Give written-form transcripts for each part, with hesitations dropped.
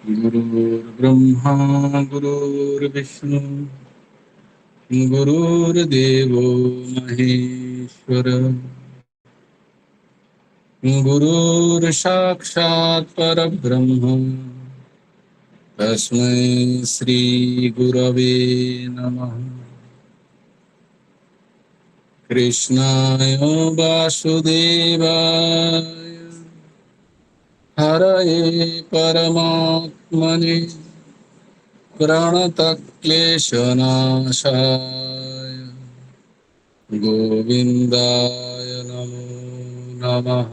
गुरुर्ब्रह्मा गुरुर्विष्णु गुरुर्देवो महेश्वर गुरुर्साक्षात् परब्रह्म तस्मै श्री गुरवे नमः। कृष्णाय वासुदेवाय हरये परमात्मने प्रणतक्लेशनाशाय गोविन्दाय नमो नमः।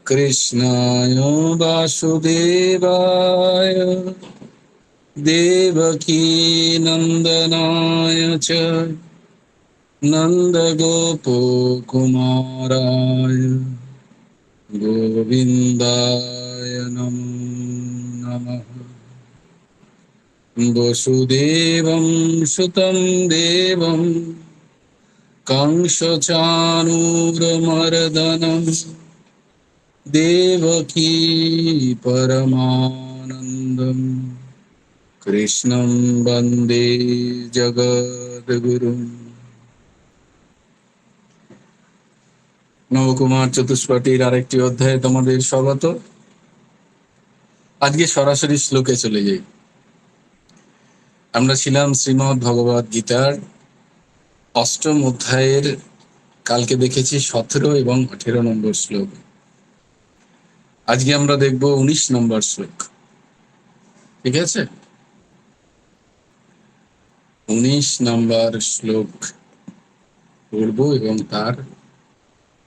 कृष्णाय वासुदेवाय देवकी नन्दनाय च नन्दगोपकुमाराय गोविन्दाय नमो नमः। वसुदेवं सुतं देवं कंसचाणूरमर्दनं देवकी परमानन्दं कृष्णं वन्दे जगद्गुरुम्। নবকুমার চতুষ্পাঠীর আরেকটি অধ্যায়ে তোমাদের স্বাগত। আজকে সরাসরি শ্লোকে চলে যাই। আমরা ছিলাম শ্রীমদ্ ভগবদ গীতার অষ্টম অধ্যায়ের, কালকে দেখেছি 17 এবং 18 নম্বর শ্লোক। আজকে আমরা দেখব 19 নম্বর শ্লোক। ঠিক আছে, 19 নম্বর শ্লোক পড়ব এবং তার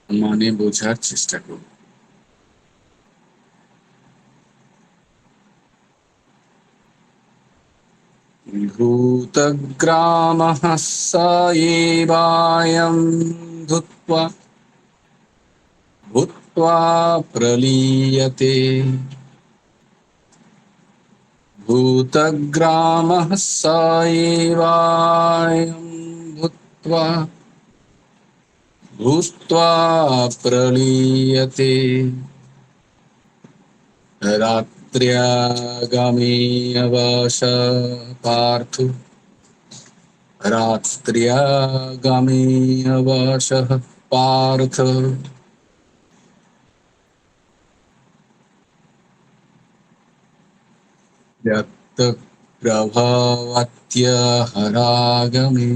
মানে বোঝার চেষ্টা করব। ভূতগ্রামঃ স এবায়ং ধূত্বা ভূত্বা প্রলীয়তে। ভূতগ্রামঃ স এবায়ং ভূত্বা ভূত্বা প্রলীয়তে। রাত্র্যাগামে অবশ পার্থ রাত্র্যাগামে অবশ পার্থ। যত প্রভবত্য হরাগমে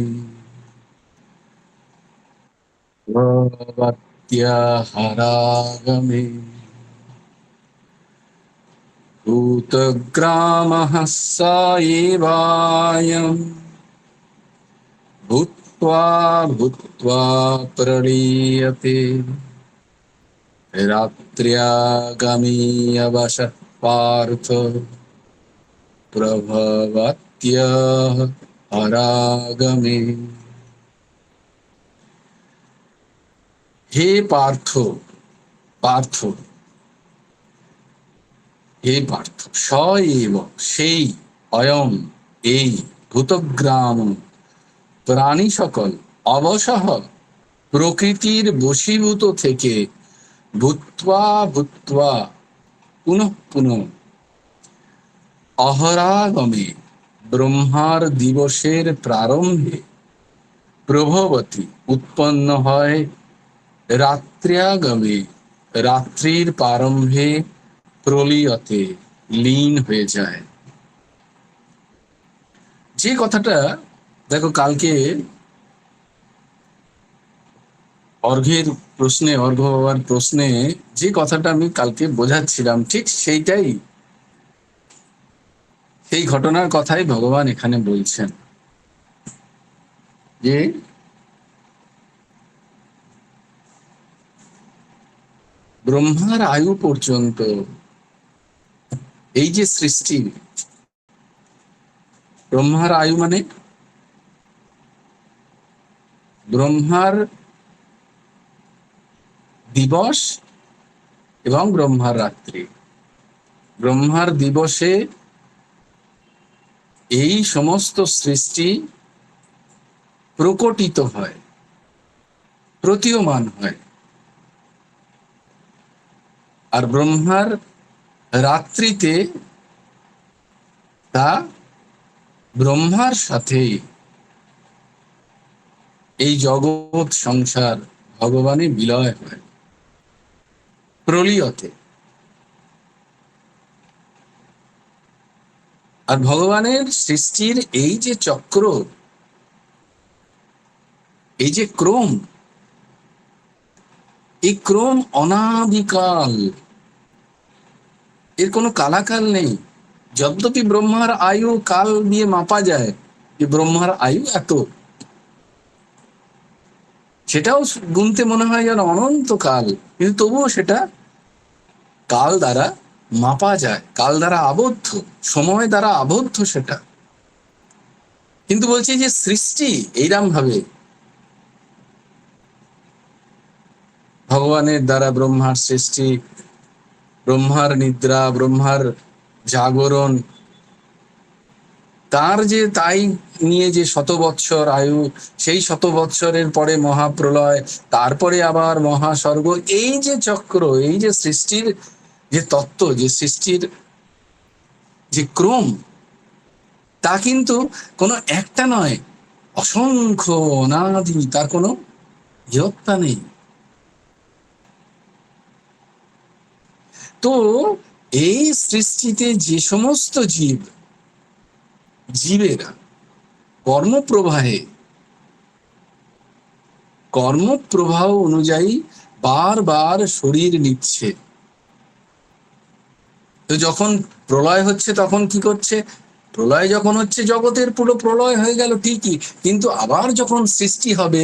প্রভবত্য হরাগমে। ভূতগ্রামঃ স এবায়ং ভূত্বা ভূত্বা প্রলীয়তে। রাত্র্যাগামে অবশ পার্থ প্রভবত্য হরাগমে। হে পার্থ, পার্থ, হে পার্থ, স এব সেই, অয়ং এই, ভূতগ্রাম প্রাণী সকল, অবশঃ প্রকৃতির বশীভূত থেকে, ভূত্বা ভূত্বা পুনঃ পুনঃ, অহরাগমে ব্রহ্মার দিবসের প্রারম্ভে, প্রভবতী উৎপন্ন হয়, রাত্র্যাগমে রাত্রির প্রারম্ভে, প্রলীয়তে লীন হয়ে যায়। যে কথাটা দেখো কালকে অর্ঘ্যের প্রশ্নে, অর্ঘ্য বাবার প্রশ্নে যে কথাটা আমি কালকে বোঝাচ্ছিলাম, ঠিক সেইটাই, সেই ঘটনার কথাই ভগবান এখানে বলছেন যে ব্রহ্মার আয়ু পর্যন্ত এই যে সৃষ্টি, ব্রহ্মার আয়ু মানে ব্রহ্মার দিবস এবং ব্রহ্মার রাত্রি। ব্রহ্মার দিবসে এই সমস্ত সৃষ্টি প্রকটিত হয়, প্রতীয়মান হয়। আর ব্রহ্মার রাত্রিতে তা ব্রহ্মার সাথে এই জগৎ সংসার ভগবানে বিলয় হয় প্রলিয়তে। আর ভগবানের সৃষ্টির এই যে চক্র, এই যে ক্রম, এই ক্রম অনাদিকাল, এর কোনো কালাকাল নেই। যদ্যপি ব্রহ্মার আয়ু কাল দিয়ে মাপা যায় যে ব্রহ্মার আয়ু এত, সেটাও গুনতে মনে হয় যেন অনন্তকাল, কিন্তু তবুও সেটা কাল দ্বারা মাপা যায়, কাল দ্বারা আবদ্ধ, সময় দ্বারা আবদ্ধ সেটা। কিন্তু বলছি যে সৃষ্টি এইরকম ভাবে ভগবানের দ্বারা ব্রহ্মার সৃষ্টি, ব্রহ্মার নিদ্রা, ব্রহ্মার জাগরণ, তার যে তাই নিয়ে যে 100 বৎসর আয়ু, সেই 100 বৎসরের পরে মহাপ্রলয়, তারপরে আবার মহাস্বর্গ, এই যে চক্র, এই যে সৃষ্টির যে তত্ত্ব, যে সৃষ্টির যে ক্রম, তা কিন্তু কোনো একটা নয়, অসংখ্য অনাদি, তার কোনো ইয়ত্তা নেই। তো এই সৃষ্টিতে যে সমস্ত জীবেরা কর্মপ্রবাহ অনুযায়ী বারবার শরীর নিচ্ছে, তো যখন প্রলয় হচ্ছে তখন কি করছে? প্রলয় যখন হচ্ছে জগতের পুরো প্রলয় হয়ে গেল ঠিকই, কিন্তু আবার যখন সৃষ্টি হবে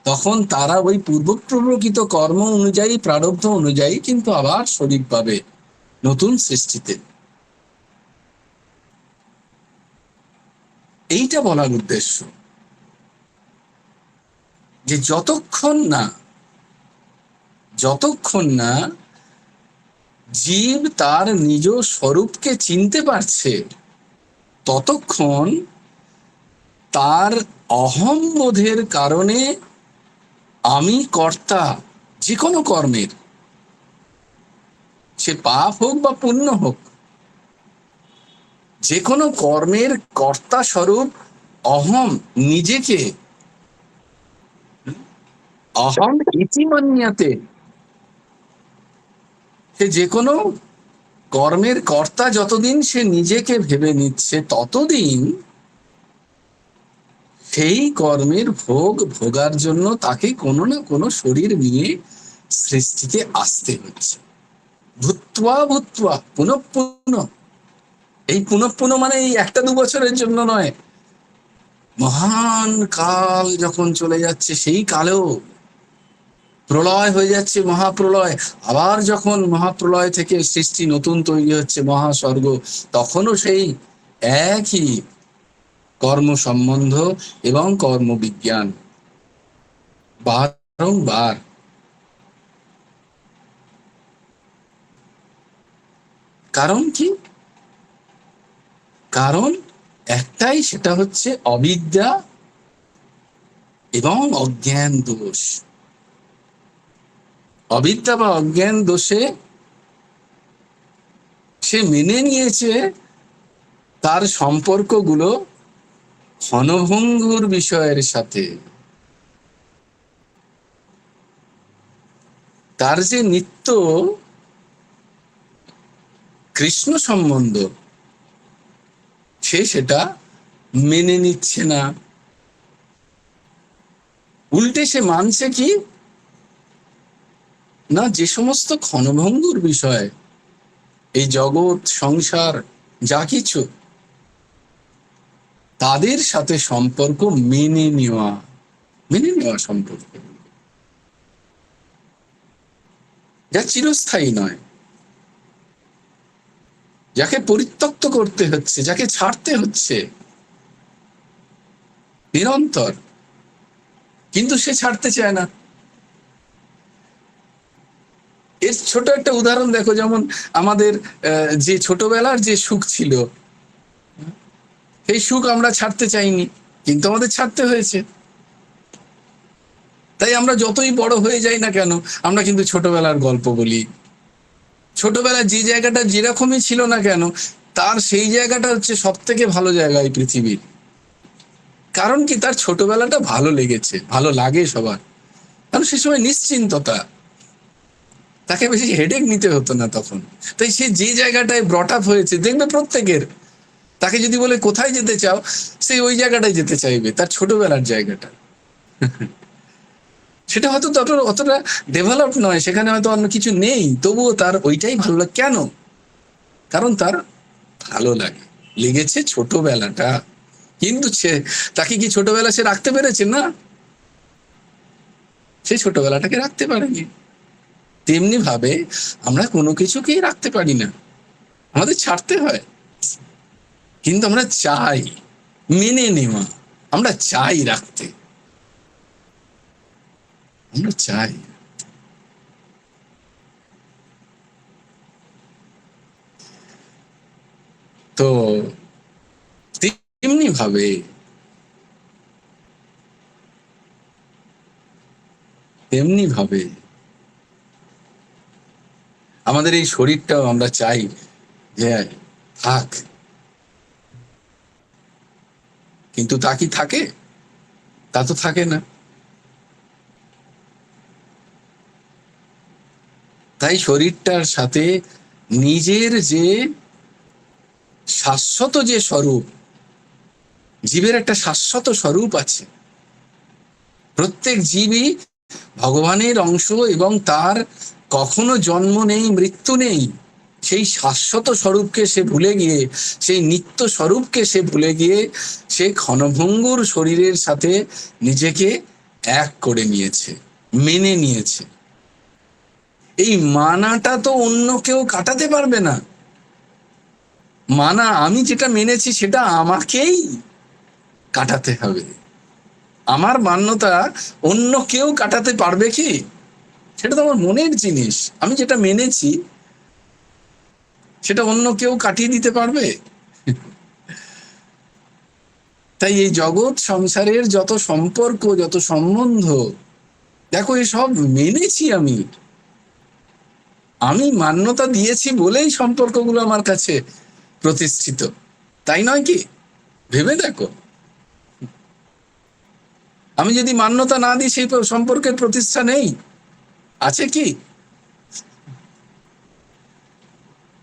তখন তারা ওই পূর্বপ্রকৃত কর্ম অনুযায়ী, প্রারব্ধ অনুযায়ী কিন্তু আবার শরীর পাবে নতুন সৃষ্টিতে। এইটা বলার উদ্দেশ্য যে যতক্ষণ না জীব তার নিজ স্বরূপকে চিনতে পারছে, ততক্ষণ তার অহম বোধের কারণে আমি কর্তা যে কোনো কর্মের, সে পাপ হোক বা পুণ্য হোক, যে কোনো কর্মের কর্তা স্বরূপ অহম নিজেকে, অহম ইতি মন্যতে, সে যে কোনো কর্মের কর্তা যতদিন সে নিজেকে ভেবে নিচ্ছে, ততদিন সেই কর্মের ভোগার জন্য তাকে কোনো না কোনো শরীর নিয়ে সৃষ্টিতে আসতে হচ্ছে। ভূত্বা ভূত্বা পুনঃ পুনঃ, এই পুনঃ পুনঃ মানে এই 1-2 বছরের জন্য নয়, মহান কাল যখন চলে যাচ্ছে, সেই কালেও প্রলয় হয়ে যাচ্ছে, মহাপ্রলয়, আবার যখন মহাপ্রলয় থেকে সৃষ্টি নতুন তৈরি হচ্ছে, মহাস্বর্গ, তখনও সেই একই কর্ম সম্বন্ধ এবং কর্মবিজ্ঞান বারংবার। কারণ কি? কারণ একটাই, সেটা হচ্ছে অবিদ্যা এবং অজ্ঞান দোষ। অবিদ্যা বা অজ্ঞান দোষে সে মেনে নিয়েছে তার সম্পর্কগুলো ক্ষণভঙ্গুর বিষয়ের সাথে। তার যে নিত্য কৃষ্ণ সম্বন্ধ, সেটা মেনে নিচ্ছে না, উল্টে সে মানছে কি না, যে সমস্ত ক্ষণভঙ্গুর বিষয়, এই জগৎ সংসার যা কিছু, তাদের সাথে সম্পর্ক মেনে নেওয়া সম্পর্ক, যা চিরস্থায়ী নয়, যাকে পরিত্যক্ত করতে হচ্ছে, যাকে ছাড়তে হচ্ছে নিরন্তর, কিন্তু সে ছাড়তে চায় না। এর ছোট একটা উদাহরণ দেখো, যেমন আমাদের যে ছোটবেলার যে সুখ ছিল, সেই সুখ আমরা ছাড়তে চাইনি, কিন্তু আমাদের ছাড়তে হয়েছে। তাই আমরা যতই বড় হয়ে যাই না কেন, আমরা কিন্তু ছোটবেলার গল্প বলি, ছোটবেলায় যে জায়গাটা যেরকমই ছিল না কেন, তার সেই জায়গাটা হচ্ছে সব থেকে ভালো জায়গা এই পৃথিবীর। কারণ কি, তার ছোটবেলাটা ভালো লেগেছে, ভালো লাগে সবার। কারণ সে সময় নিশ্চিন্ততা, তাকে বেশি হেডেক নিতে হতো না তখন। তাই সে যে জায়গাটায় ব্রট আপ হয়েছে, দেখবে প্রত্যেকের, তাকে যদি বলে কোথায় যেতে চাও, সে ওই জায়গাটায় যেতে চাইবে, তার ছোটবেলার জায়গাটা। সেটা হয়তো অতটা ডেভেলপ নয়, সেখানে হয়তো অন্য কিছু নেই, তবুও তার ওইটাই ভালো লাগে। কেন? কারণ তার ভালো লেগেছে ছোটবেলাটা। কিন্তু সে, তাকে কি ছোটবেলা সে রাখতে পেরেছে? না, সে ছোটবেলাটাকে রাখতে পারেনি। তেমনি ভাবে আমরা কোনো কিছুকেই রাখতে পারি না, আমাদের ছাড়তে হয়। কিন্তু আমরা চাই মেনে নেওয়া, আমরা চাই রাখতে, আমরা চাই। তো তেমনি ভাবে আমাদের এই শরীরটাও আমরা চাই যে থাক, কিন্তু তা কি থাকে? তা তো থাকে না। তাই শরীরটার সাথে নিজের যে শাশ্বত যে স্বরূপ, জীবের একটা শাশ্বত স্বরূপ আছে। প্রত্যেক জীবই ভগবানের অংশ, এবং তার কখনো জন্ম নেই, মৃত্যু নেই। সেই শাশ্বত স্বরূপকে সে ভুলে গিয়ে, সেই নিত্য স্বরূপকে সে ভুলে গিয়ে, সে ক্ষণভঙ্গুর শরীরের সাথে নিজেকে এক করে নিয়েছে, মেনে নিয়েছে। এই মানাটা তো অন্য কেউ কাটাতে পারবে না। মানা, আমি যেটা মেনেছি সেটা আমাকেই কাটাতে হবে। আমার মান্যতা অন্য কেউ কাটাতে পারবে কি? সেটা তো আমার মনের জিনিস। আমি যেটা মেনেছি সেটা অন্য কেউ কাটিয়ে দিতে পারবে? তাই এই জগৎ সংসারের যত সম্পর্ক, যত সম্বন্ধ, দেখো এসব মেনেছি আমি। আমি মান্যতা দিয়েছি বলেই সম্পর্কগুলো আমার কাছে প্রতিষ্ঠিত, তাই নয় কি? ভেবে দেখো, আমি যদি মান্যতা না দিই, সেই সম্পর্কের প্রতিষ্ঠা নেই। আছে কি?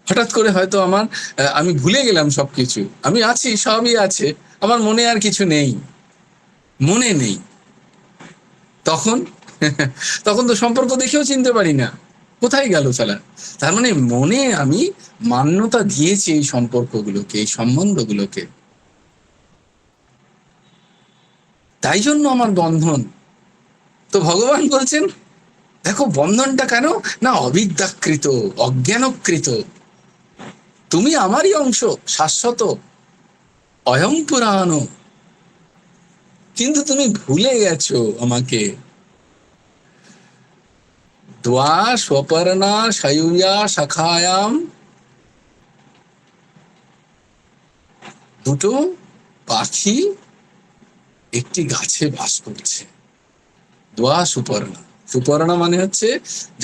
হঠাৎ করে হয়তো আমি ভুলে গেলাম সবকিছু, আমি আছি, সবই আছে, আমার মনে আর কিছু নেই, মনে নেই, তখন তখন তো সম্পর্ক দেখেও চিনতে পারি না কোথায় গেল চালা। তার মানে মনে আমি মান্যতা দিয়েছি এই সম্পর্কগুলোকে, এই সম্বন্ধগুলোকে, তাই জন্য আমার বন্ধন। তো ভগবান বলছেন, দেখো বন্ধনটা কেন না, অবিদ্যাকৃত, অজ্ঞানকৃত। তুমি আমারই অংশ, শাশ্বত, অয়ং পুরাণ, কিন্তু তুমি ভুলে গেছো আমাকে। দ্বা স্বপর্ণা সায়ুয়া শাখায়াম, দুটো পাখি একটি গাছে বাস করছে। দ্বা সুপর্ণা, সুপর্ণা মানে হচ্ছে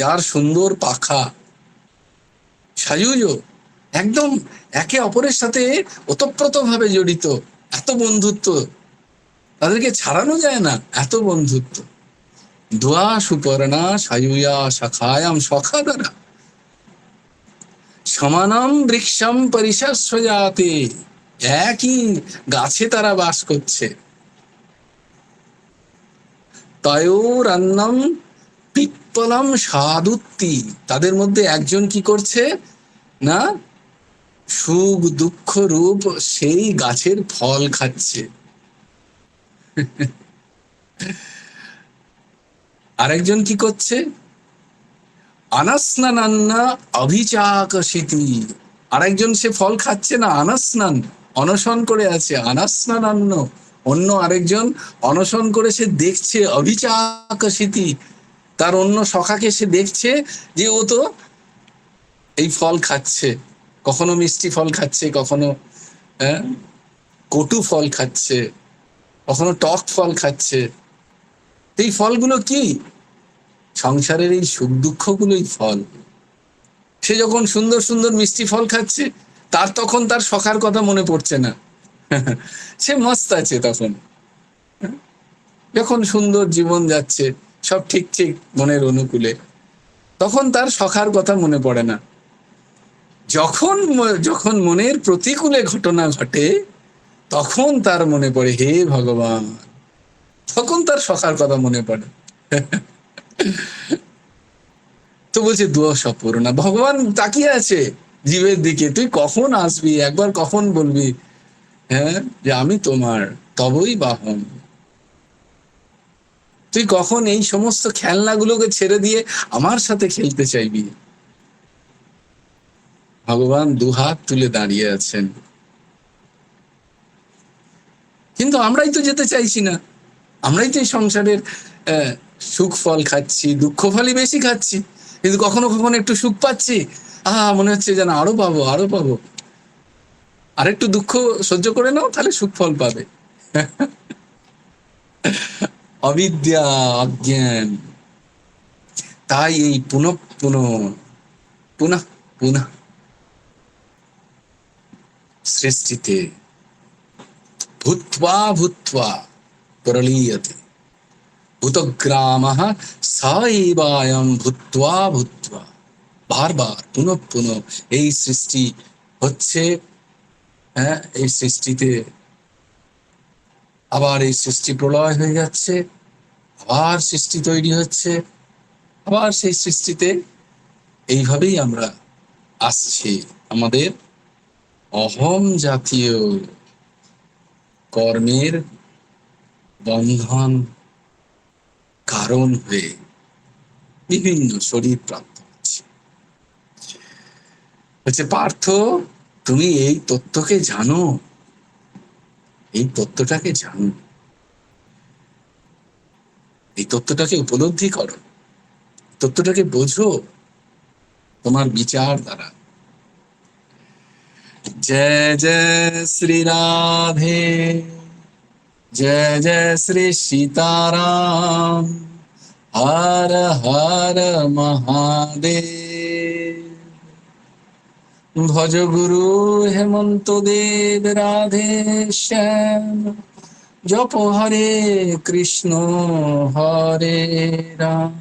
যার সুন্দর পাখা, সায়ুজ, একদম একে অপরের সাথে ওতপ্রোত ভাবে জড়িত, এত বন্ধুত্ব, তাদেরকে ছাড়ানো যায় না, এত বন্ধুত্ব। দ্বা সুপর্ণা সায়ুয়া শাখায়াম, সখা দ্বারা সমানম বৃক্ষম পরিশস্বজাতে, একই গাছে তারা বাস করছে। তয়োরন্নম পিপ্পলম সাদুত্তি, তাদের মধ্যে একজন কি করছে না, সুখ দুঃখ রূপ সেই গাছের ফল খাচ্ছে, আরেকজন কি করছে, অনস্নান্না অভিচাকশিতি, আরেকজন সে ফল খাচ্ছে না, অনস্নান, অনশন করে আছে, অনস্নানান্ন, অন্য আরেকজন অনশন করে সে দেখছে, অভিচাকশিতি, তার অন্য সখাকে সে দেখছে যে ও তো এই ফল খাচ্ছে, কখনো মিষ্টি ফল খাচ্ছে, কখনো কটু ফল খাচ্ছে, কখনো টক ফল খাচ্ছে। এই ফলগুলো কি? সংসারের এই সুখ দুঃখগুলোই ফল। সে যখন সুন্দর সুন্দর মিষ্টি ফল খাচ্ছে, তার তখন তার সখার কথা মনে পড়ছে না। সে মস্ত আছে তখন, যখন সুন্দর জীবন যাচ্ছে, সব ঠিক ঠিক মনের অনুকূলে, তখন তার সখার কথা মনে পড়ে না। যখন যখন মনের প্রতিকূলে ঘটনা ঘটে, তখন তার মনে পড়ে হে ভগবান, তখন তার সখার কথা মনে পড়ে। তো বলছে দোষ অপূর্ণা, ভগবান তাকিয়ে আছে জীবের দিকে, তুই কখন আসবি, একবার কখন বলবি হ্যাঁ যে আমি তোমার, তবই বাহন। তুই কখন এই সমস্ত খেলনাগুলোকে ছেড়ে দিয়ে আমার সাথে খেলতে চাইবি। ভগবান দুহাত তুলে দাঁড়িয়ে আছেন, কিন্তু আমরাই তো যেতে চাইছি না। আমরাই তো এই সংসারের সুখ ফল খাচ্ছি, দুঃখ ফলই বেশি খাচ্ছি, কিন্তু কখনো কখনো একটু সুখ পাচ্ছি, মনে হচ্ছে যেন আরো পাবো আরো পাবো, আর একটু দুঃখ সহ্য করে নাও, তাহলে সুখ ফল পাবে। অবিদ্যা, অজ্ঞান। তাই এই পুনঃ পুনঃ পুনঃ পুনঃ সৃষ্টিতে ভূত্বা ভূত্বা প্রলীয়তে ভূতগ্রামঃ স এবায়ং ভূত্বা ভূত্বা। বারবার পুনঃ পুনঃ এই সৃষ্টি হচ্ছে, হ্যাঁ এই সৃষ্টিতে আবার এই সৃষ্টি প্রলয় হয়ে যাচ্ছে, আবার সৃষ্টি তৈরি হচ্ছে, আবার সেই সৃষ্টিতে এইভাবেই আমরা আসছি আমাদের অহম জাতীয় কর্মের বন্ধন কারণ হয়ে বিভিন্ন শরীর প্রাপ্ত হচ্ছে। হচ্ছে পার্থ, তুমি এই তত্ত্বকে জানো, এই তত্ত্বটাকে জানো, এই তত্ত্বটাকে উপলব্ধি করো, তত্ত্বটাকে বোঝো তোমার বিচার দ্বারা। জয় জয় শ্রী রাধে, জয় জয় শ্রী সীতারাম, হর হর মহাদেব। ভজ গুরু হেমন্ত দেব রাধে শ্যাম, জপ হরে কৃষ্ণ হরে রাম।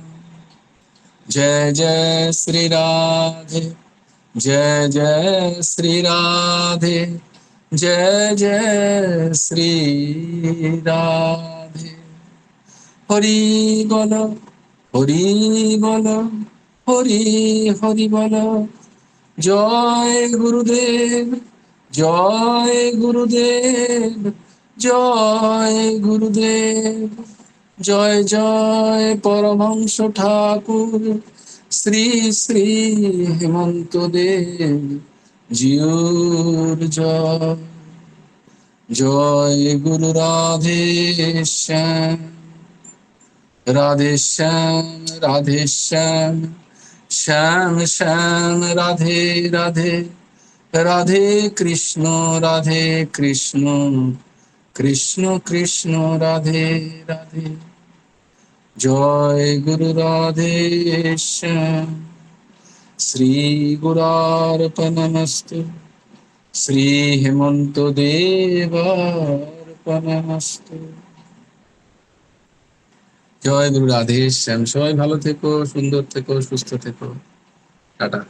জয় জয় শ্রী রাধে, जय जय श्री राधे, जय जय श्री राधे। हरि बोलो, हरि बोलो, हरि हरि बोलो। जय गुरुदेव, जय गुरुदेव, जय गुरुदेव। जय जय परमहंस ठाकुर श्री श्री हेमंत देव जियोर जय। जय गुरु राधे श्याम, राधे श्याम, राधे श्याम, श्याम श्याम राधे राधे, राधे कृष्ण कृष्ण कृष्ण राधे राधे। जय गुरु राधे श्याम। श्री गुरार्पणमस्तु, श्री हेमंत देवार्पणमस्तु। জয় গুরু রাধে শ্যাম। সবাই ভালো থেকো, সুন্দর থেকো, সুস্থ থেকো। টাটা।